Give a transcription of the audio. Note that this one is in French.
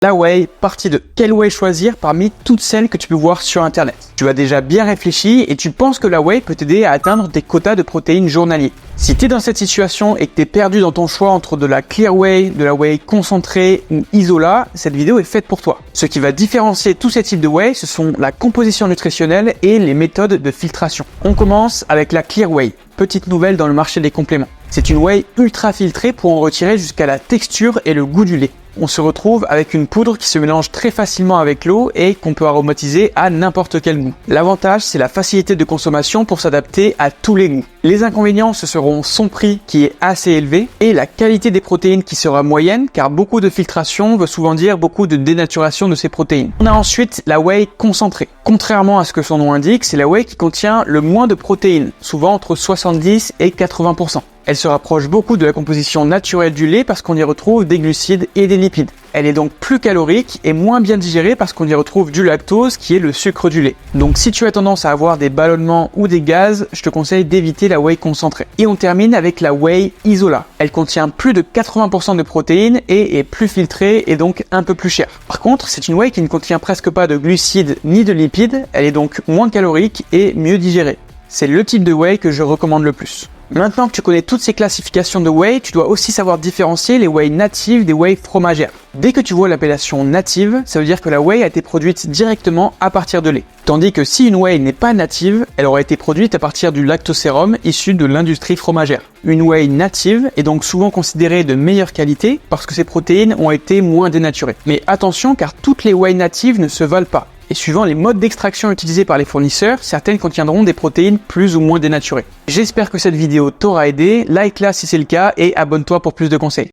La whey, partie 2. Quelle whey choisir parmi toutes celles que tu peux voir sur internet? Tu as déjà bien réfléchi et tu penses que la whey peut t'aider à atteindre tes quotas de protéines journaliers. Si tu es dans cette situation et que tu es perdu dans ton choix entre de la clear whey, de la whey concentrée ou isola, cette vidéo est faite pour toi. Ce qui va différencier tous ces types de whey, ce sont la composition nutritionnelle et les méthodes de filtration. On commence avec la clear whey. Petite nouvelle dans le marché des compléments. C'est une whey ultra filtrée pour en retirer jusqu'à la texture et le goût du lait. On se retrouve avec une poudre qui se mélange très facilement avec l'eau et qu'on peut aromatiser à n'importe quel goût. L'avantage, c'est la facilité de consommation pour s'adapter à tous les goûts. Les inconvénients, ce seront son prix qui est assez élevé et la qualité des protéines qui sera moyenne car beaucoup de filtration veut souvent dire beaucoup de dénaturation de ces protéines. On a ensuite la whey concentrée. Contrairement à ce que son nom indique, c'est la whey qui contient le moins de protéines, souvent entre 70 et 80%. Elle se rapproche beaucoup de la composition naturelle du lait parce qu'on y retrouve des glucides et des lipides. Elle est donc plus calorique et moins bien digérée parce qu'on y retrouve du lactose qui est le sucre du lait. Donc si tu as tendance à avoir des ballonnements ou des gaz, je te conseille d'éviter la whey concentrée. Et on termine avec la whey isola. Elle contient plus de 80% de protéines et est plus filtrée et donc un peu plus chère. Par contre, c'est une whey qui ne contient presque pas de glucides ni de lipides, elle est donc moins calorique et mieux digérée. C'est le type de whey que je recommande le plus. Maintenant que tu connais toutes ces classifications de whey, tu dois aussi savoir différencier les whey natives des whey fromagères. Dès que tu vois l'appellation native, ça veut dire que la whey a été produite directement à partir de lait. Tandis que si une whey n'est pas native, elle aurait été produite à partir du lactosérum issu de l'industrie fromagère. Une whey native est donc souvent considérée de meilleure qualité parce que ses protéines ont été moins dénaturées. Mais attention car toutes les whey natives ne se valent pas. Et suivant les modes d'extraction utilisés par les fournisseurs, certaines contiendront des protéines plus ou moins dénaturées. J'espère que cette vidéo t'aura aidé, like-la si c'est le cas et abonne-toi pour plus de conseils.